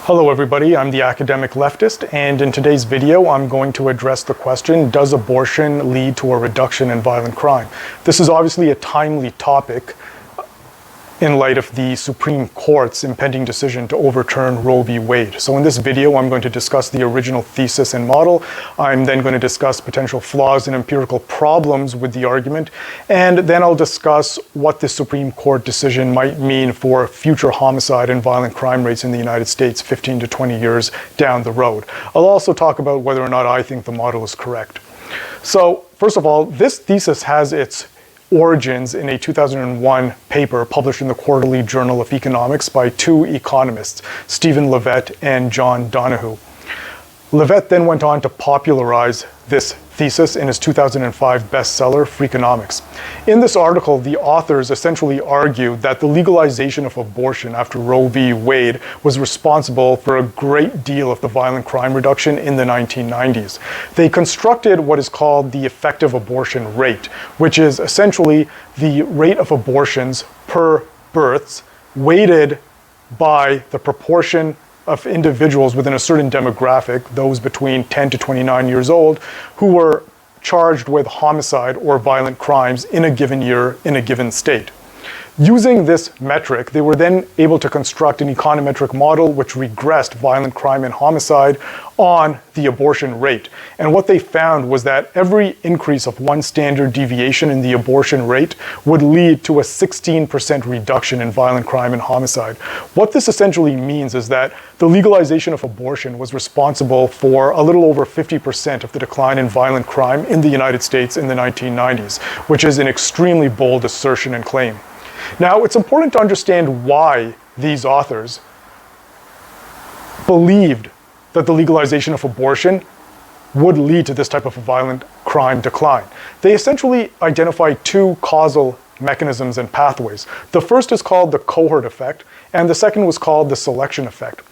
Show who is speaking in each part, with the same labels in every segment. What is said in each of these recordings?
Speaker 1: Hello everybody, I'm the Academic Leftist, and in today's video I'm going to address the question, does abortion lead to a reduction in violent crime? This is obviously a timely topic in light of the Supreme Court's impending decision to overturn Roe v. Wade. So in this video I'm going to discuss the original thesis and model. I'm then going to discuss potential flaws and empirical problems with the argument, and then I'll discuss what the Supreme Court decision might mean for future homicide and violent crime rates in the United States 15 to 20 years down the road. I'll also talk about whether or not I think the model is correct. So first of all, this thesis has its origins in a 2001 paper published in the Quarterly Journal of Economics by two economists, Stephen Levitt and John Donohue. Levitt then went on to popularize this thesis in his 2005 bestseller, Freakonomics. In this article, the authors essentially argued that the legalization of abortion after Roe v. Wade was responsible for a great deal of the violent crime reduction in the 1990s. They constructed what is called the effective abortion rate, which is essentially the rate of abortions per births weighted by the proportion of individuals within a certain demographic, those between 10 to 29 years old, who were charged with homicide or violent crimes in a given year in a given state. Using this metric, they were then able to construct an econometric model which regressed violent crime and homicide on the abortion rate. And what they found was that every increase of one standard deviation in the abortion rate would lead to a 16% reduction in violent crime and homicide. What this essentially means is that the legalization of abortion was responsible for a little over 50% of the decline in violent crime in the United States in the 1990s, which is an extremely bold assertion and claim. Now, it's important to understand why these authors believed that the legalization of abortion would lead to this type of a violent crime decline. They essentially identify two causal mechanisms and pathways. The first is called the Cohort Effect, and the second was called the selection effect.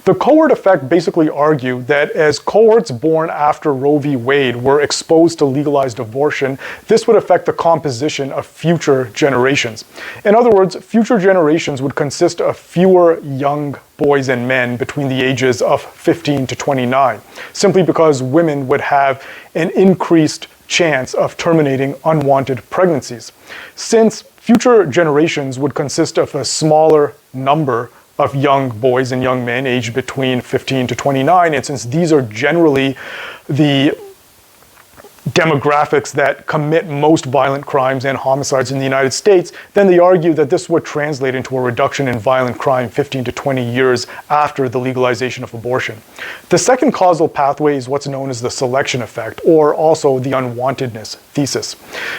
Speaker 1: The Cohort Effect basically argued that as cohorts born after Roe v. Wade were exposed to legalized abortion, this would affect the composition of future generations. In other words, future generations would consist of fewer young boys and men between the ages of 15 to 29, simply because women would have an increased chance of terminating unwanted pregnancies. Since future generations would consist of a smaller number of young boys and young men aged between 15 to 29, and since these are generally the demographics that commit most violent crimes and homicides in the United States, then they argue that this would translate into a reduction in violent crime 15 to 20 years after the legalization of abortion. The second causal pathway is what's known as the selection effect, or also the unwantedness thesis.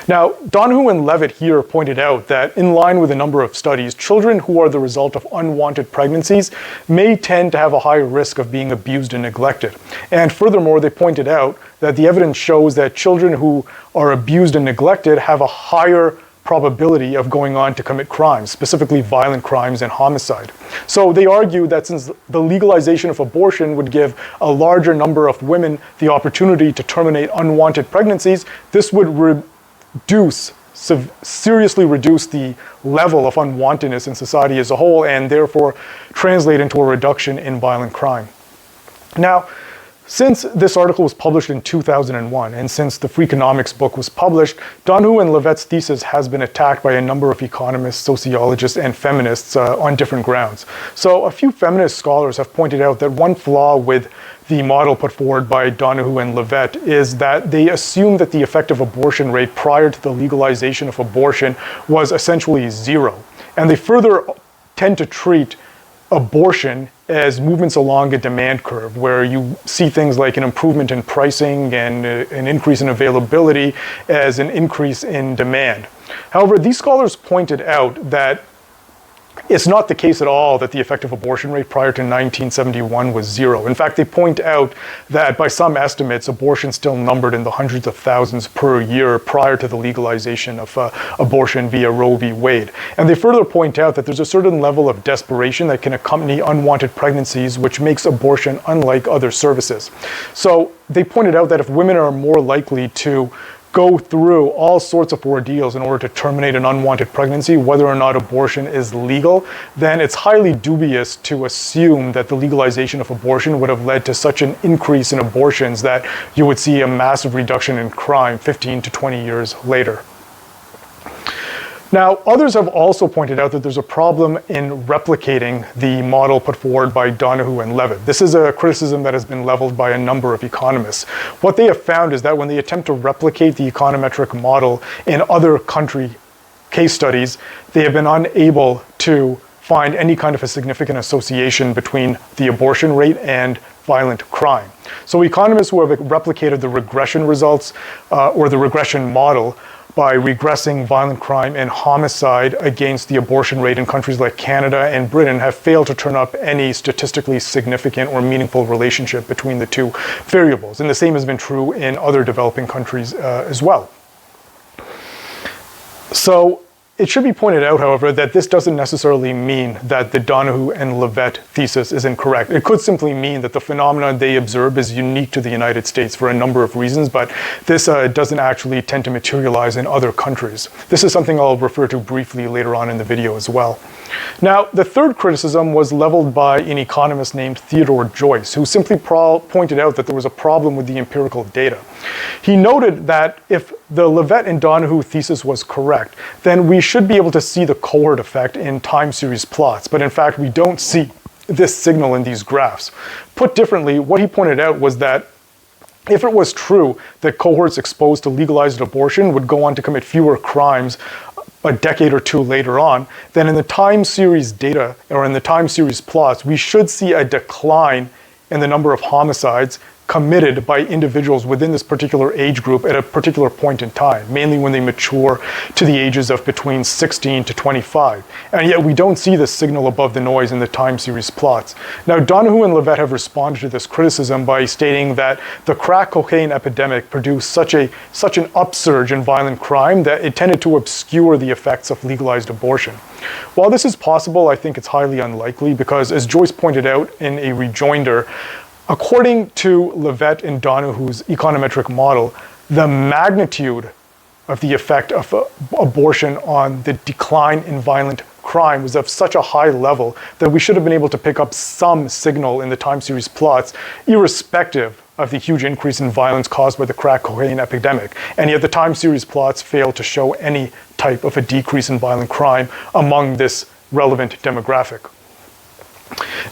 Speaker 1: Now, Donohue and Levitt here pointed out that in line with a number of studies, children who are the result of unwanted pregnancies may tend to have a higher risk of being abused and neglected. And furthermore, they pointed out that the evidence shows that children who are abused and neglected have a higher probability of going on to commit crimes, specifically violent crimes and homicide. So they argue that since the legalization of abortion would give a larger number of women the opportunity to terminate unwanted pregnancies, this would seriously reduce the level of unwantedness in society as a whole, and therefore translate into a reduction in violent crime. Now, since this article was published in 2001, and since the Freakonomics book was published, Donohue and Levitt's thesis has been attacked by a number of economists, sociologists, and feminists on different grounds. So a few feminist scholars have pointed out that one flaw with the model put forward by Donohue and Levitt is that they assume that the effective abortion rate prior to the legalization of abortion was essentially zero. And they further tend to treat abortion as movements along a demand curve, where you see things like an improvement in pricing and an increase in availability as an increase in demand. However, these scholars pointed out that it's not the case at all that the effective abortion rate prior to 1971 was zero. In fact, they point out that by some estimates, abortion still numbered in the hundreds of thousands per year prior to the legalization of abortion via Roe v. Wade. And they further point out that there's a certain level of desperation that can accompany unwanted pregnancies, which makes abortion unlike other services. So they pointed out that if women are more likely to go through all sorts of ordeals in order to terminate an unwanted pregnancy, whether or not abortion is legal, then it's highly dubious to assume that the legalization of abortion would have led to such an increase in abortions that you would see a massive reduction in crime 15 to 20 years later. Now, others have also pointed out that there's a problem in replicating the model put forward by Donohue and Levitt. This is a criticism that has been leveled by a number of economists. What they have found is that when they attempt to replicate the econometric model in other country case studies, they have been unable to find any kind of a significant association between the abortion rate and violent crime. So economists who have replicated the regression results or the regression model by regressing violent crime and homicide against the abortion rate in countries like Canada and Britain have failed to turn up any statistically significant or meaningful relationship between the two variables. And the same has been true in other developing countries as well. So it should be pointed out, however, that this doesn't necessarily mean that the Donohue and Levitt thesis is incorrect. It could simply mean that the phenomenon they observe is unique to the United States for a number of reasons, but this doesn't actually tend to materialize in other countries. This is something I'll refer to briefly later on in the video as well. Now, the third criticism was leveled by an economist named Theodore Joyce, who simply pointed out that there was a problem with the empirical data. He noted that if the Levitt and Donohue thesis was correct, then we should be able to see the cohort effect in time series plots, but in fact we don't see this signal in these graphs. Put differently, what he pointed out was that if it was true that cohorts exposed to legalized abortion would go on to commit fewer crimes a decade or two later on, then in the time series data, or in the time series plots, we should see a decline in the number of homicides committed by individuals within this particular age group at a particular point in time, mainly when they mature to the ages of between 16 to 25. And yet we don't see this signal above the noise in the time series plots. Now, Donohue and Levitt have responded to this criticism by stating that the crack cocaine epidemic produced such an upsurge in violent crime that it tended to obscure the effects of legalized abortion. While this is possible, I think it's highly unlikely because, as Joyce pointed out in a rejoinder, according to Levitt and Donohue's econometric model, the magnitude of the effect of abortion on the decline in violent crime was of such a high level that we should have been able to pick up some signal in the time series plots, irrespective of the huge increase in violence caused by the crack cocaine epidemic. And yet the time series plots fail to show any type of a decrease in violent crime among this relevant demographic.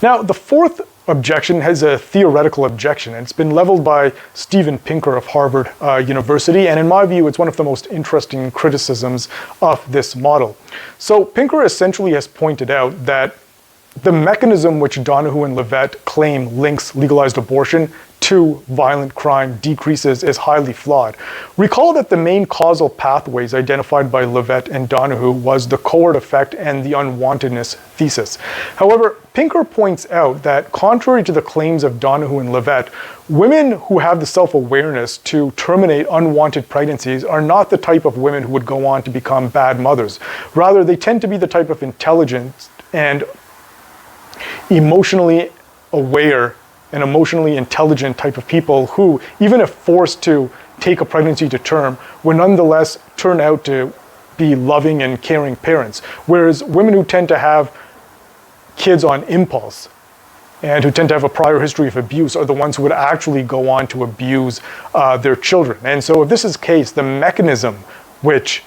Speaker 1: Now, the fourth objection has a theoretical objection, and it's been leveled by Steven Pinker of Harvard University, and in my view, it's one of the most interesting criticisms of this model. So Pinker essentially has pointed out that the mechanism which Donohue and Levitt claim links legalized abortion to violent crime decreases is highly flawed. Recall that the main causal pathways identified by Levitt and Donohue was the cohort effect and the unwantedness thesis. However, Pinker points out that contrary to the claims of Donohue and Levitt, women who have the self-awareness to terminate unwanted pregnancies are not the type of women who would go on to become bad mothers. Rather, they tend to be the type of intelligent and emotionally aware and emotionally intelligent type of people who, even if forced to take a pregnancy to term, would nonetheless turn out to be loving and caring parents. Whereas women who tend to have kids on impulse and who tend to have a prior history of abuse are the ones who would actually go on to abuse their children. And so if this is the case, the mechanism which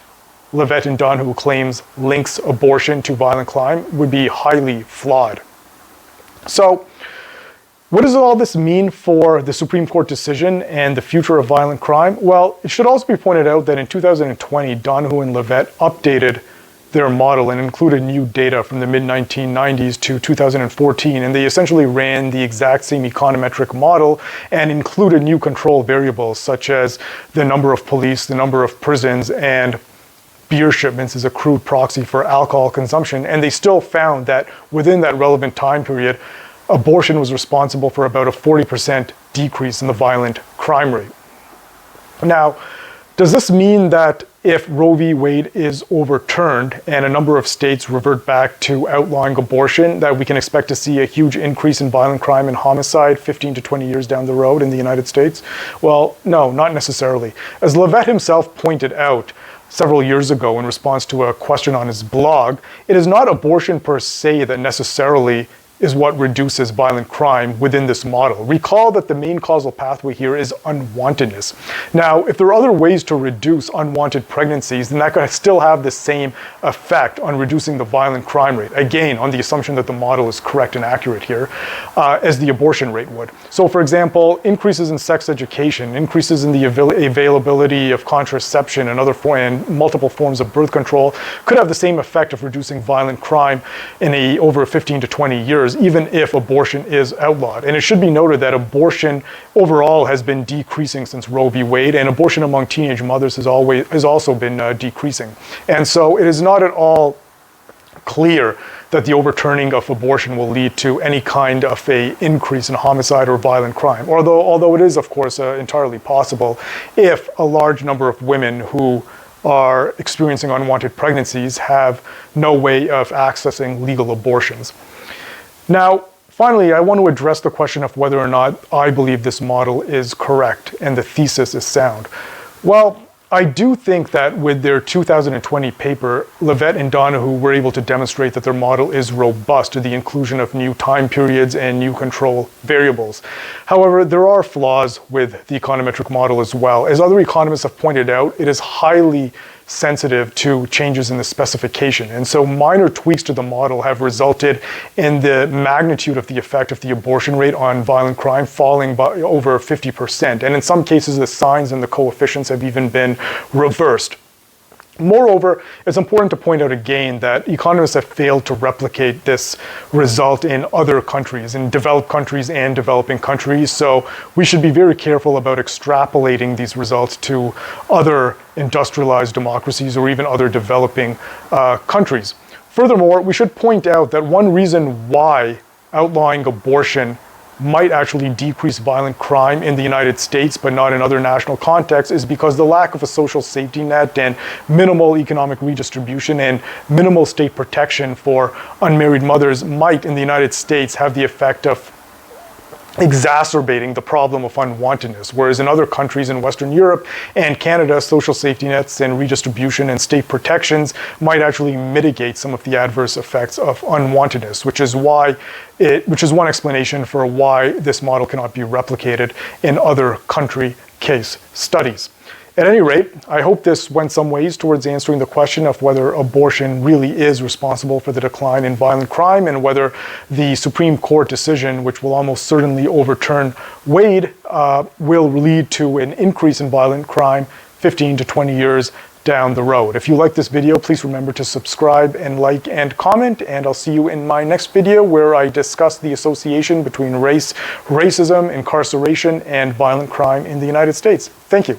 Speaker 1: Levitt and Donohue claims links abortion to violent crime would be highly flawed. So, what does all this mean for the Supreme Court decision and the future of violent crime? Well, it should also be pointed out that in 2020, Donohue and Levitt updated their model and included new data from the mid-1990s to 2014, and they essentially ran the exact same econometric model and included new control variables such as the number of police, the number of prisons, and beer shipments as a crude proxy for alcohol consumption, and they still found that within that relevant time period, abortion was responsible for about a 40% decrease in the violent crime rate. Now, Does this mean that if Roe v. Wade is overturned and a number of states revert back to outlawing abortion, that we can expect to see a huge increase in violent crime and homicide 15 to 20 years down the road in the United States? Well, no, not necessarily. As Levitt himself pointed out several years ago in response to a question on his blog, it is not abortion per se that necessarily is what reduces violent crime within this model. Recall that the main causal pathway here is unwantedness. Now, if there are other ways to reduce unwanted pregnancies, then that could still have the same effect on reducing the violent crime rate, again, on the assumption that the model is correct and accurate here, as the abortion rate would. So, for example, increases in sex education, increases in the availability of contraception and and multiple forms of birth control could have the same effect of reducing violent crime in over 15 to 20 years, even if abortion is outlawed. And it should be noted that abortion overall has been decreasing since Roe v. Wade, and abortion among teenage mothers has also been decreasing. And so it is not at all clear that the overturning of abortion will lead to any kind of a increase in homicide or violent crime. Although it is, of course, entirely possible if a large number of women who are experiencing unwanted pregnancies have no way of accessing legal abortions. Now, finally, I want to address the question of whether or not I believe this model is correct and the thesis is sound. Well, I do think that with their 2020 paper, Levitt and Donoghue were able to demonstrate that their model is robust to the inclusion of new time periods and new control variables. However, there are flaws with the econometric model as well. As other economists have pointed out, it is highly sensitive to changes in the specification. And so minor tweaks to the model have resulted in the magnitude of the effect of the abortion rate on violent crime falling by over 50%. And in some cases, the signs and the coefficients have even been reversed. Moreover, it's important to point out again that economists have failed to replicate this result in other countries, in developed countries and developing countries. So we should be very careful about extrapolating these results to other industrialized democracies or even other developing countries. Furthermore, we should point out that one reason why outlawing abortion might actually decrease violent crime in the United States, but not in other national contexts, is because the lack of a social safety net and minimal economic redistribution and minimal state protection for unmarried mothers might, in the United States, have the effect of exacerbating the problem of unwantedness, whereas in other countries in Western Europe and Canada, social safety nets and redistribution and state protections might actually mitigate some of the adverse effects of unwantedness, which is one explanation for why this model cannot be replicated in other country case studies. At any rate, I hope this went some ways towards answering the question of whether abortion really is responsible for the decline in violent crime and whether the Supreme Court decision, which will almost certainly overturn Wade, will lead to an increase in violent crime 15 to 20 years down the road. If you like this video, please remember to subscribe and like and comment, and I'll see you in my next video where I discuss the association between racism, incarceration, and violent crime in the United States. Thank you.